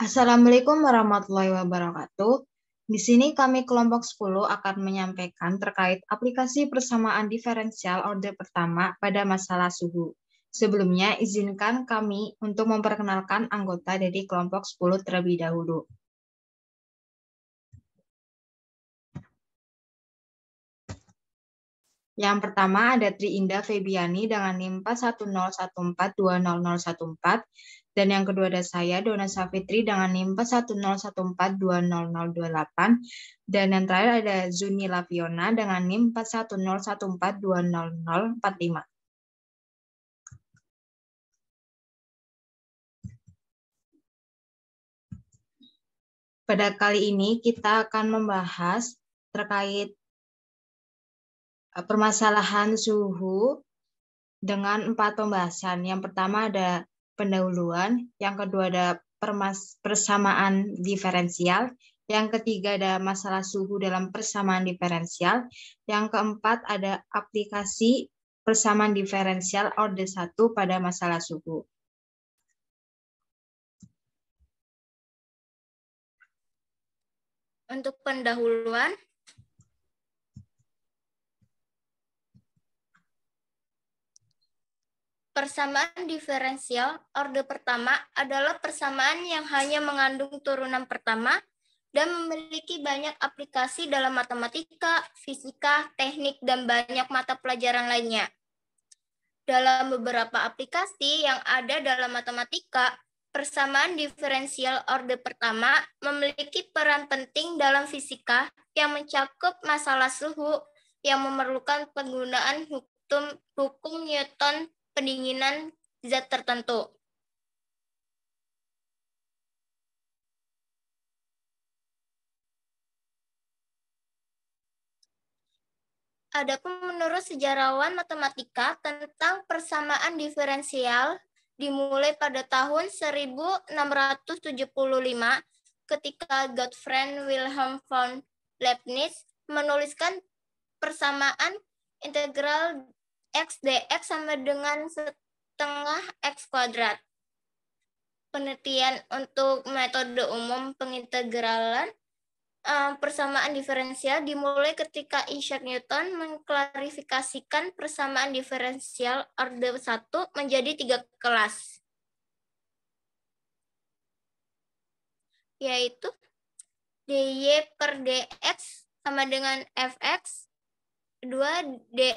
Assalamualaikum warahmatullahi wabarakatuh. Di sini kami kelompok 10 akan menyampaikan terkait aplikasi persamaan diferensial orde pertama pada masalah suhu. Sebelumnya, izinkan kami untuk memperkenalkan anggota dari kelompok 10 terlebih dahulu. Yang pertama ada Tri Indah Febiani dengan NIM 41014200014, dan yang kedua ada saya, Dona Safitri, dengan NIM 41014200028, dan yang terakhir ada Zuni Laviona dengan NIM 41014200045. Pada kali ini kita akan membahas terkait permasalahan suhu dengan 4 pembahasan. Yang pertama ada pendahuluan, yang kedua ada persamaan diferensial, yang ketiga ada masalah suhu dalam persamaan diferensial, yang keempat ada aplikasi persamaan diferensial orde 1 pada masalah suhu. Untuk pendahuluan, persamaan diferensial orde pertama adalah persamaan yang hanya mengandung turunan pertama dan memiliki banyak aplikasi dalam matematika, fisika, teknik, dan banyak mata pelajaran lainnya. Dalam beberapa aplikasi yang ada dalam matematika, persamaan diferensial orde pertama memiliki peran penting dalam fisika yang mencakup masalah suhu yang memerlukan penggunaan hukum Newton pendinginan zat tertentu. Adapun menurut sejarawan matematika tentang persamaan diferensial dimulai pada tahun 1675 ketika Gottfried Wilhelm von Leibniz menuliskan persamaan integral x dx sama dengan setengah x kuadrat. Penelitian untuk metode umum pengintegralan persamaan diferensial dimulai ketika Isaac Newton mengklarifikasikan persamaan diferensial orde 1 menjadi 3 kelas, yaitu dy per dx sama dengan fx, kedua dy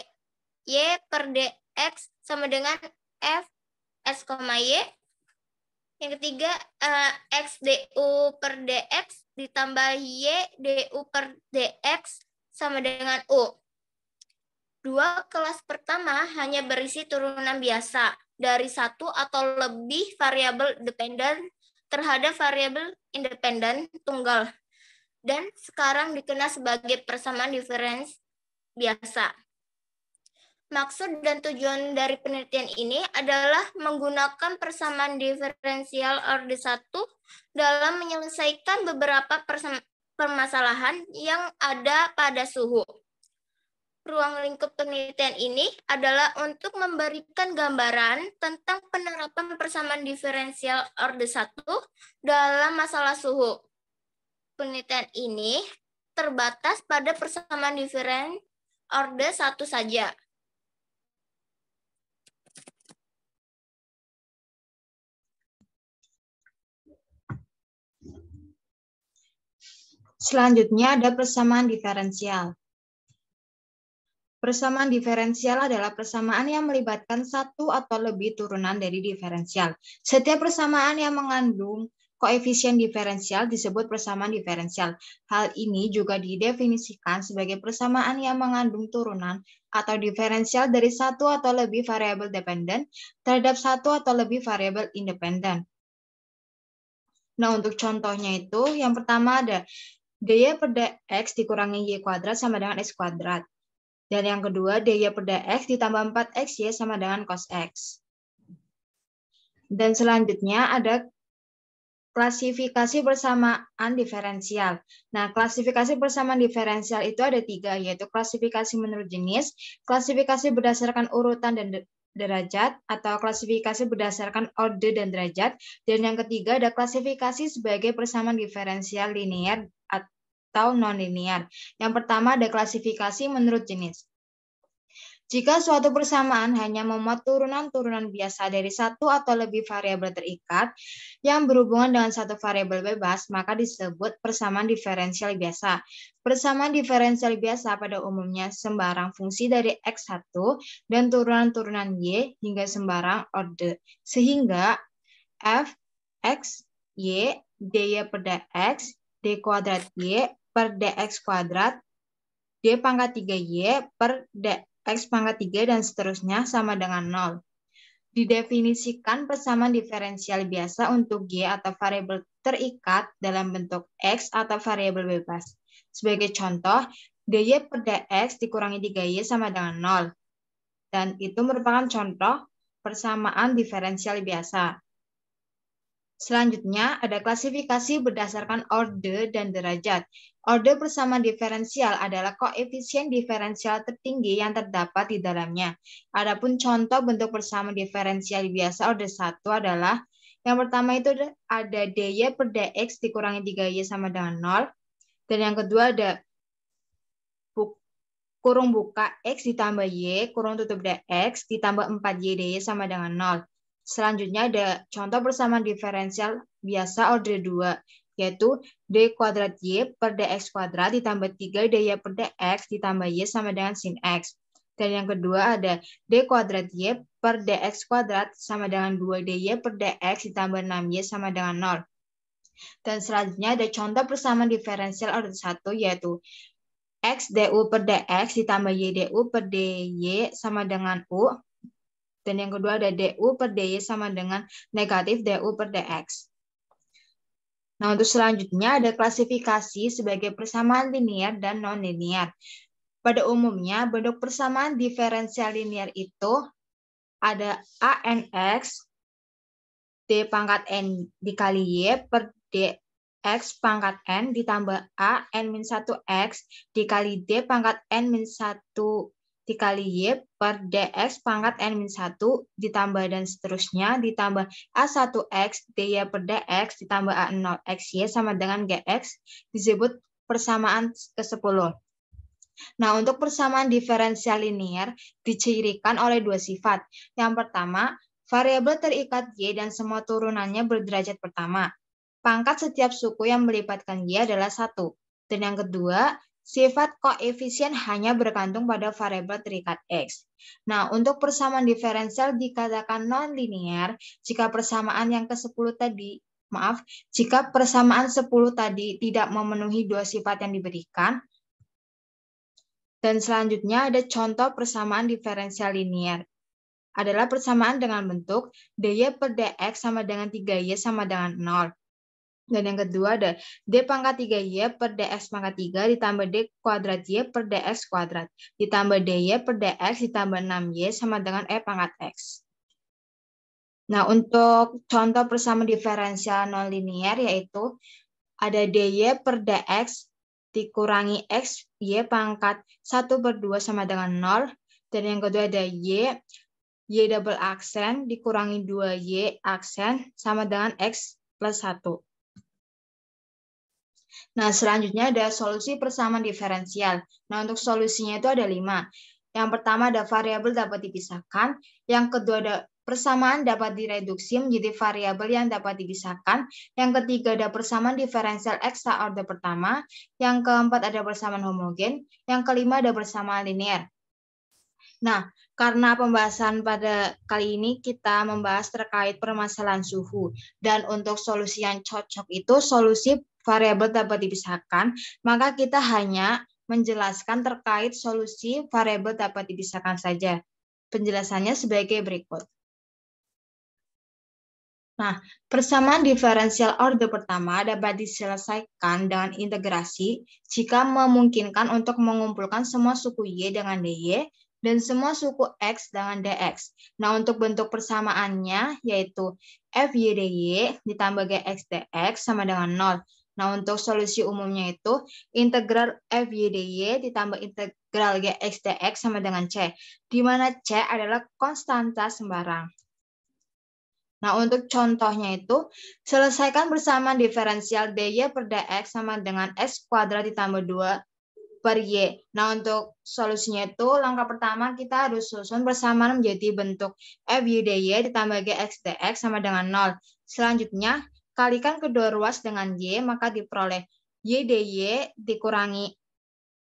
per dx sama dengan fs, y, yang ketiga x du per dx ditambah y du per dx sama dengan u. 2 kelas pertama hanya berisi turunan biasa dari 1 atau lebih variabel dependen terhadap variabel independen tunggal, dan sekarang dikenal sebagai persamaan diferensial biasa. Maksud dan tujuan dari penelitian ini adalah menggunakan persamaan diferensial orde 1 dalam menyelesaikan beberapa permasalahan yang ada pada suhu. Ruang lingkup penelitian ini adalah untuk memberikan gambaran tentang penerapan persamaan diferensial orde 1 dalam masalah suhu. Penelitian ini terbatas pada persamaan diferensial orde 1 saja. Selanjutnya ada persamaan diferensial. Persamaan diferensial adalah persamaan yang melibatkan satu atau lebih turunan dari diferensial. Setiap persamaan yang mengandung koefisien diferensial disebut persamaan diferensial. Hal ini juga didefinisikan sebagai persamaan yang mengandung turunan atau diferensial dari satu atau lebih variabel dependen terhadap satu atau lebih variabel independen. Nah, untuk contohnya itu, yang pertama ada dy per dx dikurangi y kuadrat sama dengan x kuadrat. Dan yang kedua, dy per dx ditambah 4xy sama dengan cos x. Dan selanjutnya ada klasifikasi persamaan diferensial. Nah, klasifikasi persamaan diferensial itu ada 3, yaitu klasifikasi menurut jenis, klasifikasi berdasarkan urutan derajat atau klasifikasi berdasarkan orde dan derajat. Dan yang ketiga ada klasifikasi sebagai persamaan diferensial linear atau non-linear. Yang pertama ada klasifikasi menurut jenis. Jika suatu persamaan hanya memuat turunan-turunan biasa dari satu atau lebih variabel terikat yang berhubungan dengan satu variabel bebas, maka disebut persamaan diferensial biasa. Persamaan diferensial biasa pada umumnya sembarang fungsi dari X1 dan turunan-turunan Y hingga sembarang orde. Sehingga f X, Y, dy per dx, d kuadrat Y per dx kuadrat, d pangkat 3Y per dx X pangkat 3 dan seterusnya sama dengan 0. Didefinisikan persamaan diferensial biasa untuk Y atau variabel terikat dalam bentuk X atau variabel bebas. Sebagai contoh, dy per dx dikurangi 3Y sama dengan 0. Dan itu merupakan contoh persamaan diferensial biasa. Selanjutnya, ada klasifikasi berdasarkan orde dan derajat. Orde persamaan diferensial adalah koefisien diferensial tertinggi yang terdapat di dalamnya. Adapun contoh bentuk persamaan diferensial biasa orde 1 adalah yang pertama itu ada dy per dx dikurangi 3y sama dengan 0. Dan yang kedua ada kurung buka x ditambah y kurung tutup dx ditambah 4y dy sama dengan 0. Selanjutnya ada contoh persamaan diferensial biasa orde 2, yaitu d kuadrat y per dx kuadrat ditambah 3 dy per dx ditambah y sama dengan sin x. Dan yang kedua ada d kuadrat y per dx kuadrat sama dengan 2 dy per dx ditambah 6y sama dengan 0. Dan selanjutnya ada contoh persamaan diferensial orde 1, yaitu x du per dx ditambah y du per dy sama dengan u. Dan yang kedua ada du per dy sama dengan negatif du per dx. Nah, untuk selanjutnya ada klasifikasi sebagai persamaan linear dan non-linear. Pada umumnya, bentuk persamaan diferensial linear itu ada ANX D pangkat N dikali Y per DX pangkat N ditambah A N-1X dikali D pangkat N-1 dikali Y per DX pangkat N-1 ditambah dan seterusnya ditambah A1X dy per DX ditambah A0XY sama dengan GX disebut persamaan ke-10. Nah, untuk persamaan diferensial linear dicirikan oleh dua sifat. Yang pertama, variabel terikat Y dan semua turunannya berderajat pertama. Pangkat setiap suku yang melibatkan Y adalah 1. Dan yang kedua, sifat koefisien hanya bergantung pada variabel terikat X. Nah, untuk persamaan diferensial dikatakan non-linear jika persamaan yang ke-10 tadi, jika persamaan 10 tadi tidak memenuhi dua sifat yang diberikan. Dan selanjutnya ada contoh persamaan diferensial linear. Adalah persamaan dengan bentuk dy per dx sama dengan 3y sama dengan 0. Dan yang kedua ada d pangkat 3y per dx pangkat 3 ditambah d kuadrat y per dx kuadrat ditambah dy per dx ditambah 6y sama dengan e pangkat x. Nah, untuk contoh persamaan diferensial nonlinear yaitu ada dy per dx dikurangi x y pangkat 1/2 sama dengan 0. Dan yang kedua ada y double aksen dikurangi 2y aksen sama dengan x plus 1. Nah, selanjutnya ada solusi persamaan diferensial. Nah, untuk solusinya itu ada 5. Yang pertama ada variabel dapat dipisahkan. Yang kedua ada persamaan dapat direduksi menjadi variabel yang dapat dipisahkan. Yang ketiga ada persamaan diferensial eksa orde pertama. Yang keempat ada persamaan homogen. Yang kelima ada persamaan linear. Nah, karena pembahasan pada kali ini kita membahas terkait permasalahan suhu. Dan untuk solusi yang cocok itu solusi variabel dapat dipisahkan, maka kita hanya menjelaskan terkait solusi variabel dapat dipisahkan saja. Penjelasannya sebagai berikut. Nah, persamaan diferensial orde pertama dapat diselesaikan dengan integrasi jika memungkinkan untuk mengumpulkan semua suku Y dengan dy dan semua suku X dengan dx. Nah, untuk bentuk persamaannya yaitu FY dy ditambah GX dx sama dengan 0. Nah, untuk solusi umumnya itu integral FYDY ditambah integral GX dx sama dengan C, di mana C adalah konstanta sembarang. Nah, untuk contohnya itu, selesaikan persamaan diferensial dy per dx sama dengan x kuadrat ditambah 2 per y. Nah, untuk solusinya itu, langkah pertama kita harus susun persamaan menjadi bentuk FYDY ditambah GX dx sama dengan 0. Selanjutnya, kalikan kedua ruas dengan y, maka diperoleh y dy dikurangi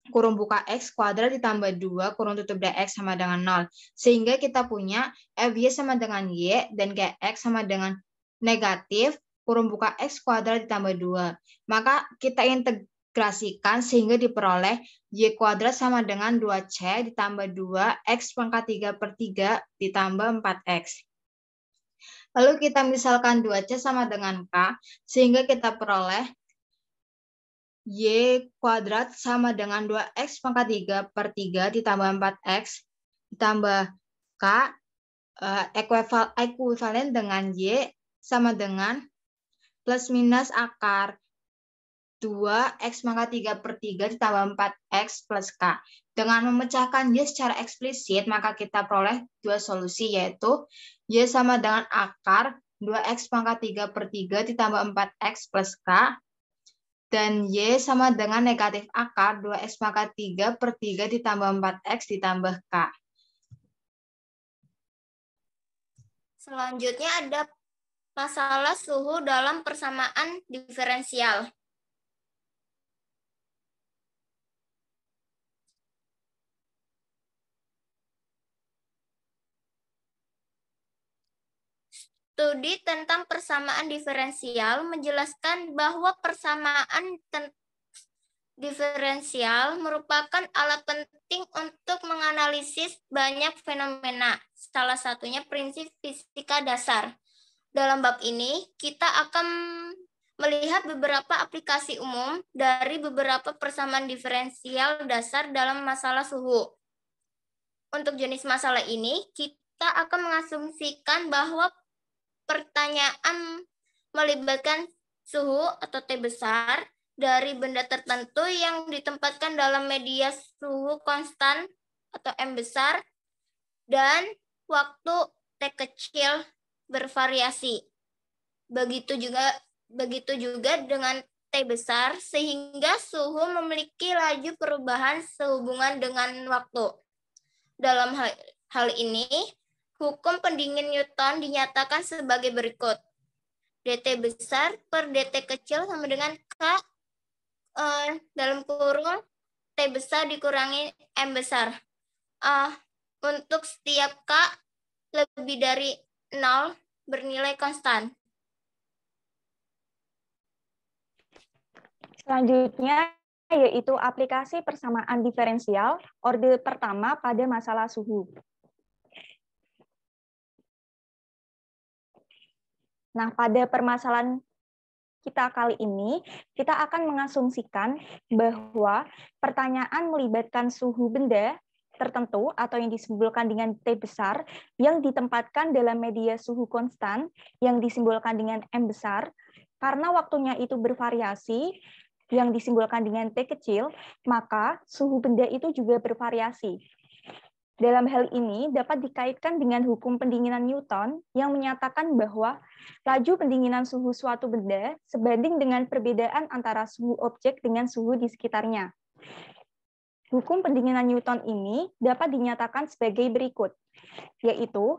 kurung buka x kuadrat ditambah 2 kurung tutup dx sama dengan 0. Sehingga kita punya FY sama dengan y dan GX sama dengan negatif kurung buka x kuadrat ditambah 2. Maka kita integrasikan sehingga diperoleh y kuadrat sama dengan 2c ditambah 2 x pangkat 3 per 3 ditambah 4x. Lalu kita misalkan 2c sama dengan k, sehingga kita peroleh y kuadrat sama dengan 2x pangkat 3 per 3 ditambah 4x ditambah k ekuivalen dengan y sama dengan plus minus akar 2x pangkat 3 per 3 ditambah 4x plus k. Dengan memecahkan y secara eksplisit, maka kita peroleh dua solusi, yaitu y sama dengan akar 2x pangkat 3 per 3 ditambah 4x plus k, dan y sama dengan negatif akar 2x pangkat 3 per 3 ditambah 4x ditambah k. Selanjutnya ada masalah suhu dalam persamaan diferensial. Studi tentang persamaan diferensial menjelaskan bahwa persamaan diferensial merupakan alat penting untuk menganalisis banyak fenomena, salah satunya prinsip fisika dasar. Dalam bab ini, kita akan melihat beberapa aplikasi umum dari beberapa persamaan diferensial dasar dalam masalah suhu. Untuk jenis masalah ini, kita akan mengasumsikan bahwa pertanyaan melibatkan suhu atau T besar dari benda tertentu yang ditempatkan dalam media suhu konstan atau M besar dan waktu T kecil bervariasi. Begitu juga dengan T besar sehingga suhu memiliki laju perubahan sehubungan dengan waktu. Dalam hal ini, hukum pendingin Newton dinyatakan sebagai berikut. dt besar per dt kecil sama dengan K dalam kurung T besar dikurangi M besar. Untuk setiap K lebih dari 0 bernilai konstan. Selanjutnya yaitu aplikasi persamaan diferensial orde pertama pada masalah suhu. Nah, pada permasalahan kita kali ini, kita akan mengasumsikan bahwa pertanyaan melibatkan suhu benda tertentu atau yang disimbolkan dengan T besar yang ditempatkan dalam media suhu konstan yang disimbolkan dengan M besar, karena waktunya itu bervariasi yang disimbolkan dengan T kecil, maka suhu benda itu juga bervariasi. Dalam hal ini dapat dikaitkan dengan hukum pendinginan Newton yang menyatakan bahwa laju pendinginan suhu suatu benda sebanding dengan perbedaan antara suhu objek dengan suhu di sekitarnya. Hukum pendinginan Newton ini dapat dinyatakan sebagai berikut, yaitu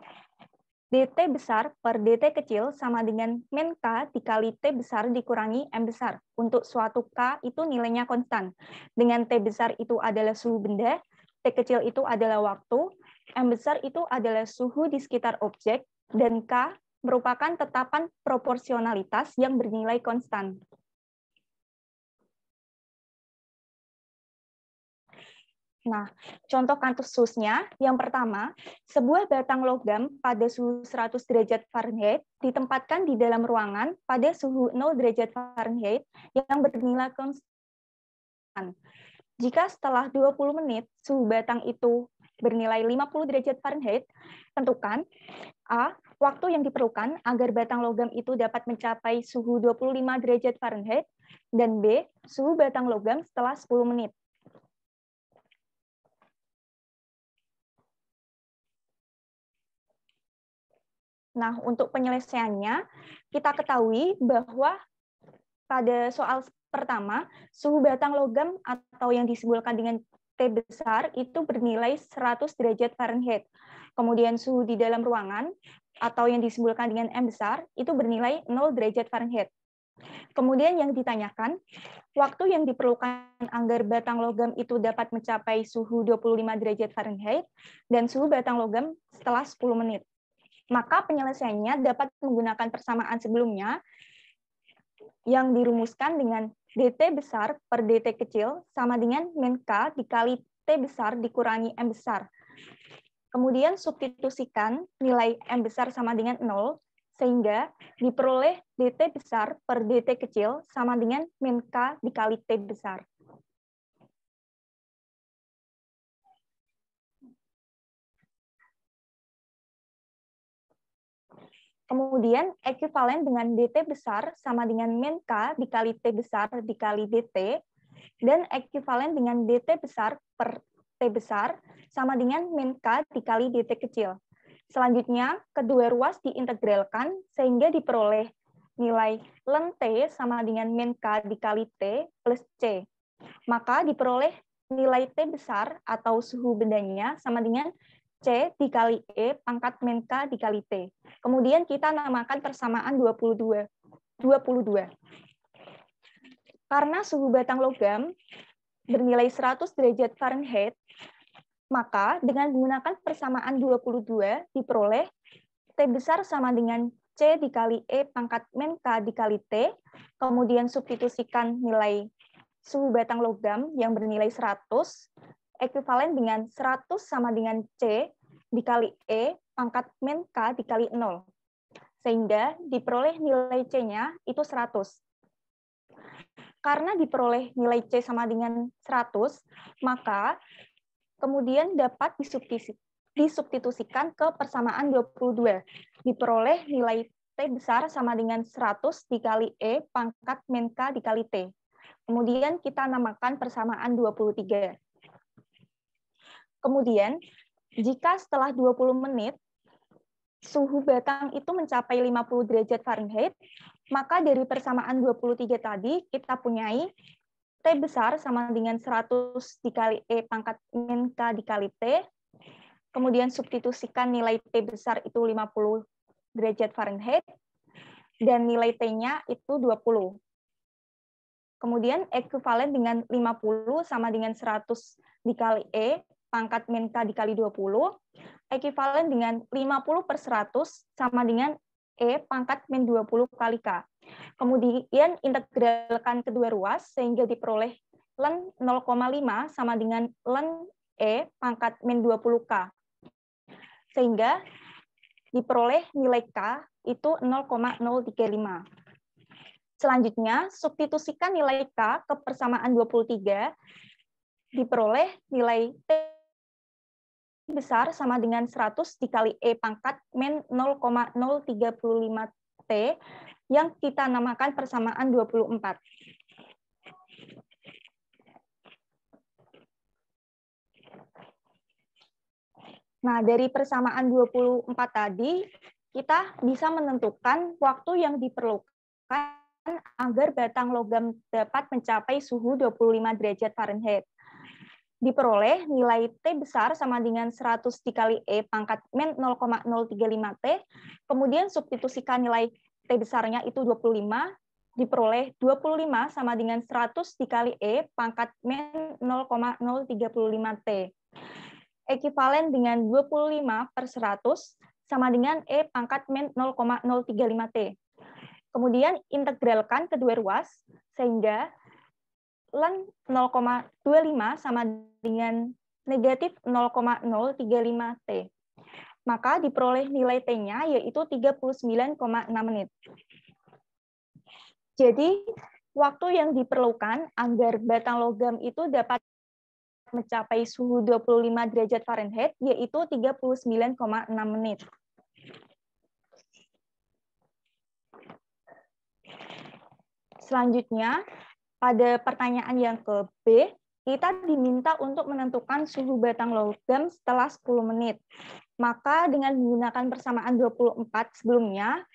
dt besar per dt kecil sama dengan min K dikali T besar dikurangi M besar. Untuk suatu K itu nilainya konstan. Dengan T besar itu adalah suhu benda, T kecil itu adalah waktu, M besar itu adalah suhu di sekitar objek, dan K merupakan tetapan proporsionalitas yang bernilai konstan. Nah, contoh kasusnya, yang pertama, sebuah batang logam pada suhu 100 derajat Fahrenheit ditempatkan di dalam ruangan pada suhu 0 derajat Fahrenheit yang bernilai konstan. Jika setelah 20 menit suhu batang itu bernilai 50 derajat Fahrenheit, tentukan A. Waktu yang diperlukan agar batang logam itu dapat mencapai suhu 25 derajat Fahrenheit, dan B, suhu batang logam setelah 10 menit. Nah, untuk penyelesaiannya, kita ketahui bahwa pada soal pertama, suhu batang logam atau yang disimbolkan dengan T besar itu bernilai 100 derajat Fahrenheit. Kemudian suhu di dalam ruangan atau yang disimbolkan dengan M besar itu bernilai 0 derajat Fahrenheit. Kemudian yang ditanyakan, waktu yang diperlukan agar batang logam itu dapat mencapai suhu 25 derajat Fahrenheit dan suhu batang logam setelah 10 menit. Maka penyelesaiannya dapat menggunakan persamaan sebelumnya yang dirumuskan dengan dt besar per dt kecil sama dengan min K dikali T besar dikurangi M besar. Kemudian substitusikan nilai M besar sama dengan 0, sehingga diperoleh dt besar per dt kecil sama dengan min K dikali T besar. Kemudian ekuivalen dengan dt besar sama dengan min K dikali T besar dikali dt, dan ekuivalen dengan dt besar per T besar sama dengan min K dikali dt kecil. Selanjutnya, kedua ruas diintegralkan sehingga diperoleh nilai ln T sama dengan min K dikali T plus C. Maka diperoleh nilai T besar atau suhu bendanya sama dengan C dikali E pangkat min K dikali T. Kemudian kita namakan persamaan 22. Karena suhu batang logam bernilai 100 derajat Fahrenheit, maka dengan menggunakan persamaan 22 diperoleh T besar sama dengan C dikali E pangkat min K dikali T, kemudian substitusikan nilai suhu batang logam yang bernilai 100, ekuivalen dengan 100 sama dengan C dikali E pangkat min K dikali 0. Sehingga diperoleh nilai C-nya itu 100. Karena diperoleh nilai C sama dengan 100, maka kemudian dapat disubstitusikan ke persamaan 22. Diperoleh nilai T besar sama dengan 100 dikali E pangkat min K dikali T. Kemudian kita namakan persamaan 23. Kemudian, jika setelah 20 menit, suhu batang itu mencapai 50 derajat Fahrenheit, maka dari persamaan 23 tadi, kita punyai T besar sama dengan 100 dikali E pangkat min K dikali T, kemudian substitusikan nilai T besar itu 50 derajat Fahrenheit, dan nilai T-nya itu 20. Kemudian ekuivalen dengan 50 sama dengan 100 dikali E pangkat min K dikali 20, ekuivalen dengan 50 per 100 sama dengan E pangkat min 20 kali K. Kemudian integralkan kedua ruas sehingga diperoleh ln 0,5 sama dengan ln E pangkat min 20K. Sehingga diperoleh nilai K itu 0,035. Selanjutnya, substitusikan nilai K ke persamaan 23, diperoleh nilai T besar sama dengan 100 dikali E pangkat min 0,035 T yang kita namakan persamaan 24. Nah, dari persamaan 24 tadi, kita bisa menentukan waktu yang diperlukan agar batang logam dapat mencapai suhu 25 derajat Fahrenheit. Diperoleh nilai T besar sama dengan 100 dikali E pangkat min 0,035 T, kemudian substitusikan nilai T besarnya itu 25, diperoleh 25 sama dengan 100 dikali E pangkat min 0,035 T. Ekuivalen dengan 25 per 100 sama dengan E pangkat min 0,035 T. Kemudian integralkan kedua ruas, sehingga ln 0,25 sama dengan negatif 0,035 T. Maka diperoleh nilai T-nya yaitu 39,6 menit. Jadi, waktu yang diperlukan agar batang logam itu dapat mencapai suhu 25 derajat Fahrenheit yaitu 39,6 menit. Selanjutnya, pada pertanyaan yang ke B, kita diminta untuk menentukan suhu batang logam setelah 10 menit. Maka dengan menggunakan persamaan 24 sebelumnya,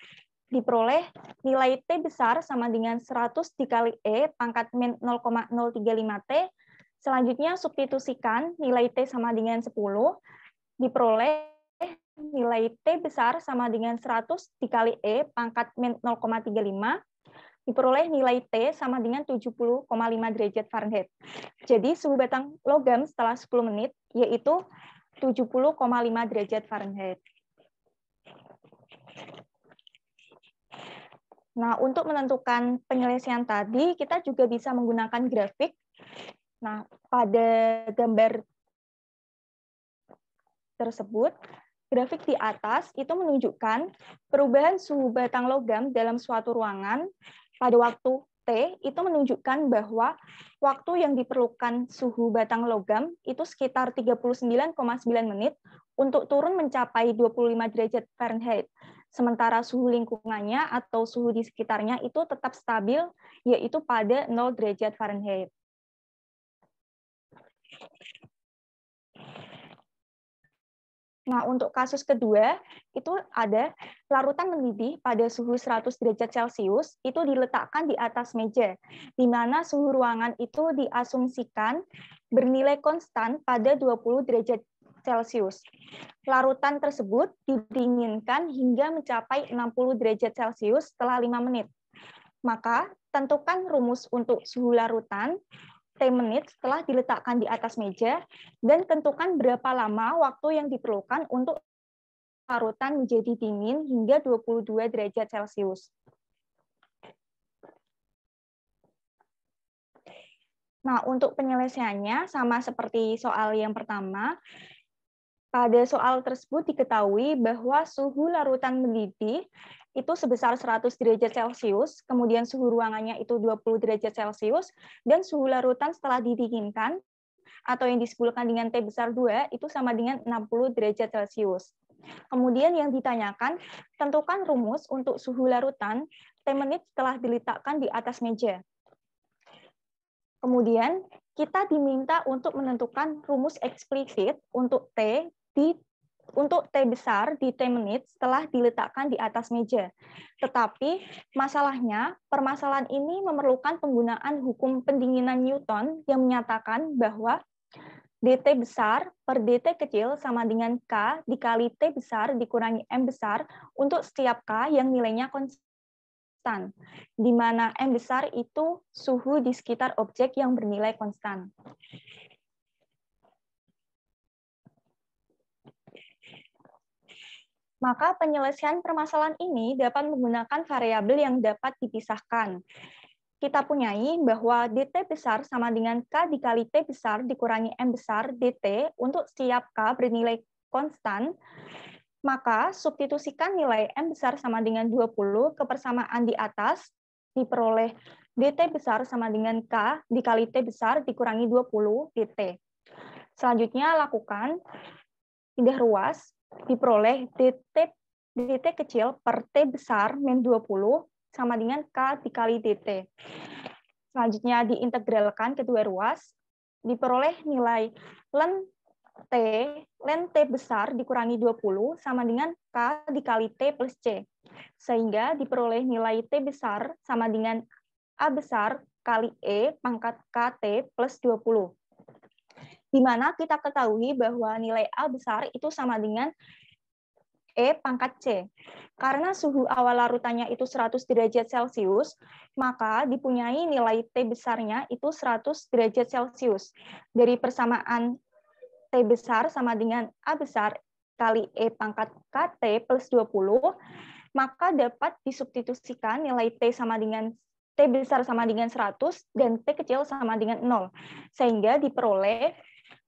diperoleh nilai T besar sama dengan 100 dikali E pangkat min 0,035 T. Selanjutnya substitusikan nilai T sama dengan 10, diperoleh nilai T besar sama dengan 100 dikali E pangkat min 0,35, diperoleh nilai T sama dengan 70,5 derajat Fahrenheit. Jadi suhu batang logam setelah 10 menit yaitu 70,5 derajat Fahrenheit. Nah, untuk menentukan penyelesaian tadi, kita juga bisa menggunakan grafik. Nah, pada gambar tersebut, grafik di atas itu menunjukkan perubahan suhu batang logam dalam suatu ruangan pada waktu T, itu menunjukkan bahwa waktu yang diperlukan suhu batang logam itu sekitar 39,9 menit untuk turun mencapai 25 derajat Fahrenheit. Sementara suhu lingkungannya atau suhu di sekitarnya itu tetap stabil, yaitu pada 0 derajat Fahrenheit. Nah, untuk kasus kedua, itu ada larutan mendidih pada suhu 100 derajat Celcius, itu diletakkan di atas meja, di mana suhu ruangan itu diasumsikan bernilai konstan pada 20 derajat Celcius. Larutan tersebut didinginkan hingga mencapai 60 derajat Celcius setelah 5 menit. Maka, tentukan rumus untuk suhu larutan T menit setelah diletakkan di atas meja, dan tentukan berapa lama waktu yang diperlukan untuk larutan menjadi dingin hingga 22 derajat Celcius. Nah, untuk penyelesaiannya sama seperti soal yang pertama. Pada soal tersebut diketahui bahwa suhu larutan mendidih itu sebesar 100 derajat Celcius, kemudian suhu ruangannya itu 20 derajat Celcius, dan suhu larutan setelah didinginkan, atau yang disebutkan dengan T besar 2, itu sama dengan 60 derajat Celcius. Kemudian yang ditanyakan, tentukan rumus untuk suhu larutan T menit setelah diletakkan di atas meja. Kemudian kita diminta untuk menentukan rumus eksplisit untuk untuk T besar di T menit setelah diletakkan di atas meja. Tetapi masalahnya, permasalahan ini memerlukan penggunaan hukum pendinginan Newton yang menyatakan bahwa dt besar per dt kecil sama dengan K dikali T besar dikurangi M besar untuk setiap K yang nilainya konstan, di mana M besar itu suhu di sekitar objek yang bernilai konstan. Maka penyelesaian permasalahan ini dapat menggunakan variabel yang dapat dipisahkan. Kita punyai bahwa dt besar sama dengan K dikali T besar dikurangi M besar dt untuk setiap K bernilai konstan, maka substitusikan nilai M besar sama dengan 20 ke persamaan di atas, diperoleh dt besar sama dengan K dikali T besar dikurangi 20 dt. Selanjutnya lakukan pindah ruas, diperoleh dt kecil per T besar min 20 sama dengan K dikali dt. Selanjutnya diintegralkan kedua ruas, diperoleh nilai ln T besar dikurangi 20 sama dengan K dikali T plus C. Sehingga diperoleh nilai T besar sama dengan A besar kali E pangkat KT plus 20. Di mana kita ketahui bahwa nilai A besar itu sama dengan E pangkat C. Karena suhu awal larutannya itu 100 derajat Celcius, maka dipunyai nilai T besarnya itu 100 derajat Celcius. Dari persamaan T besar sama dengan A besar kali E pangkat KT plus 20, maka dapat disubstitusikan nilai T sama dengan T besar sama dengan 100 dan T kecil sama dengan 0. Sehingga diperoleh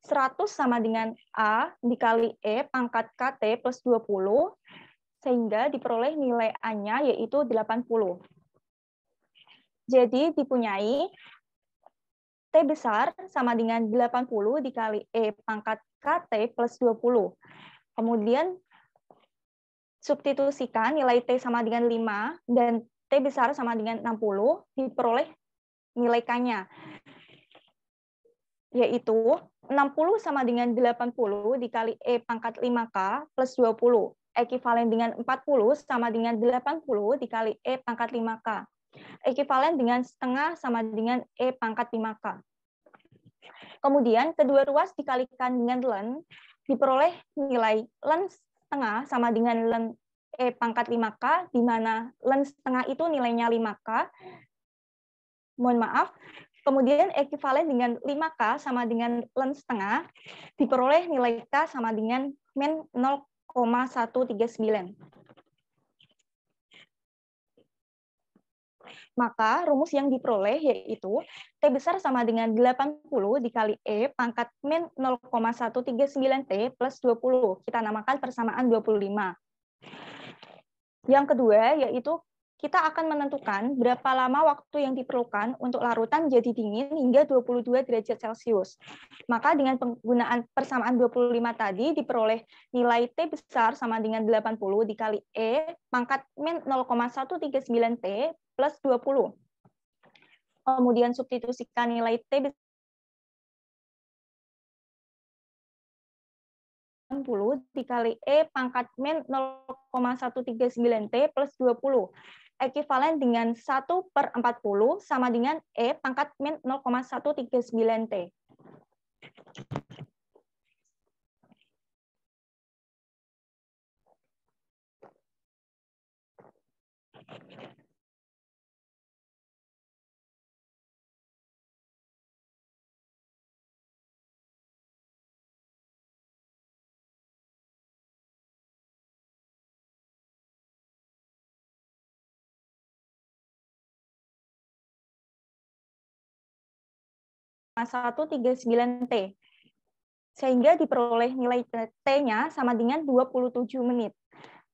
100 sama dengan A dikali E pangkat KT plus 20, sehingga diperoleh nilai A-nya yaitu 80. Jadi dipunyai T besar sama dengan 80 dikali E pangkat KT plus 20. Kemudian substitusikan nilai T sama dengan 5 dan T besar sama dengan 60 diperoleh nilai K-nya, yaitu 60 sama dengan 80 dikali E pangkat 5K plus 20. Ekivalen dengan 40 sama dengan 80 dikali E pangkat 5K. Ekivalen dengan setengah sama dengan E pangkat 5K. Kemudian kedua ruas dikalikan dengan len, diperoleh nilai len setengah sama dengan len E pangkat 5K, di mana len setengah itu nilainya 5K. Mohon maaf. Kemudian ekivalen dengan 5K sama dengan len setengah, diperoleh nilai K sama dengan min 0,139. Maka rumus yang diperoleh yaitu T besar sama dengan 80 dikali E pangkat min 0,139T plus 20. Kita namakan persamaan 25. Yang kedua yaitu kita akan menentukan berapa lama waktu yang diperlukan untuk larutan jadi dingin hingga 22 derajat Celcius. Maka dengan penggunaan persamaan 25 tadi diperoleh nilai T besar sama dengan 80 dikali E pangkat min 0,139T plus 20. Kemudian substitusikan nilai T besar 80 dikali E pangkat min 0,139T plus 20. Ekivalen dengan 1/40 sama dengan E pangkat min 0,139T. T, sehingga diperoleh nilai T-nya sama dengan 27 menit.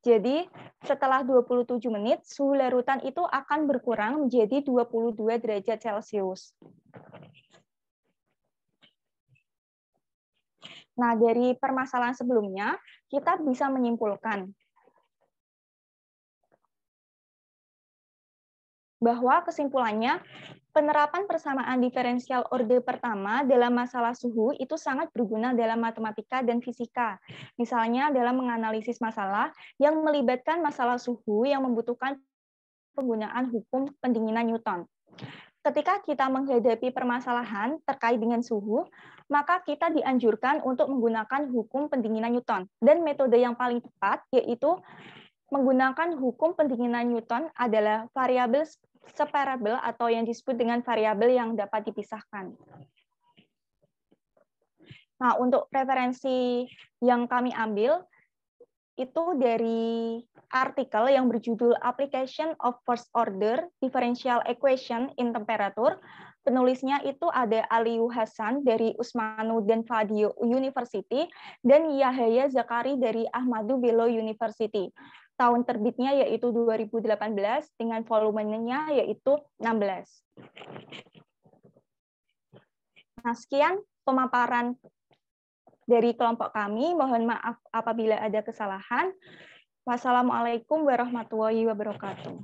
Jadi setelah 27 menit, suhu larutan itu akan berkurang menjadi 22 derajat Celcius. Nah, dari permasalahan sebelumnya, kita bisa menyimpulkan bahwa kesimpulannya, penerapan persamaan diferensial orde pertama dalam masalah suhu itu sangat berguna dalam matematika dan fisika. Misalnya dalam menganalisis masalah yang melibatkan masalah suhu yang membutuhkan penggunaan hukum pendinginan Newton. Ketika kita menghadapi permasalahan terkait dengan suhu, maka kita dianjurkan untuk menggunakan hukum pendinginan Newton. Dan metode yang paling tepat yaitu menggunakan hukum pendinginan Newton adalah variabel separable atau yang disebut dengan variabel yang dapat dipisahkan. Nah, untuk referensi yang kami ambil itu dari artikel yang berjudul Application of First Order Differential Equation in Temperature. Penulisnya itu ada Aliyu Hasan dari Usmanu dan Fadio University dan Yahya Zakari dari Ahmadu Bello University. Tahun terbitnya yaitu 2018 dengan volumenya yaitu 16. Nah, sekian pemaparan dari kelompok kami. Mohon maaf apabila ada kesalahan. Wassalamualaikum warahmatullahi wabarakatuh.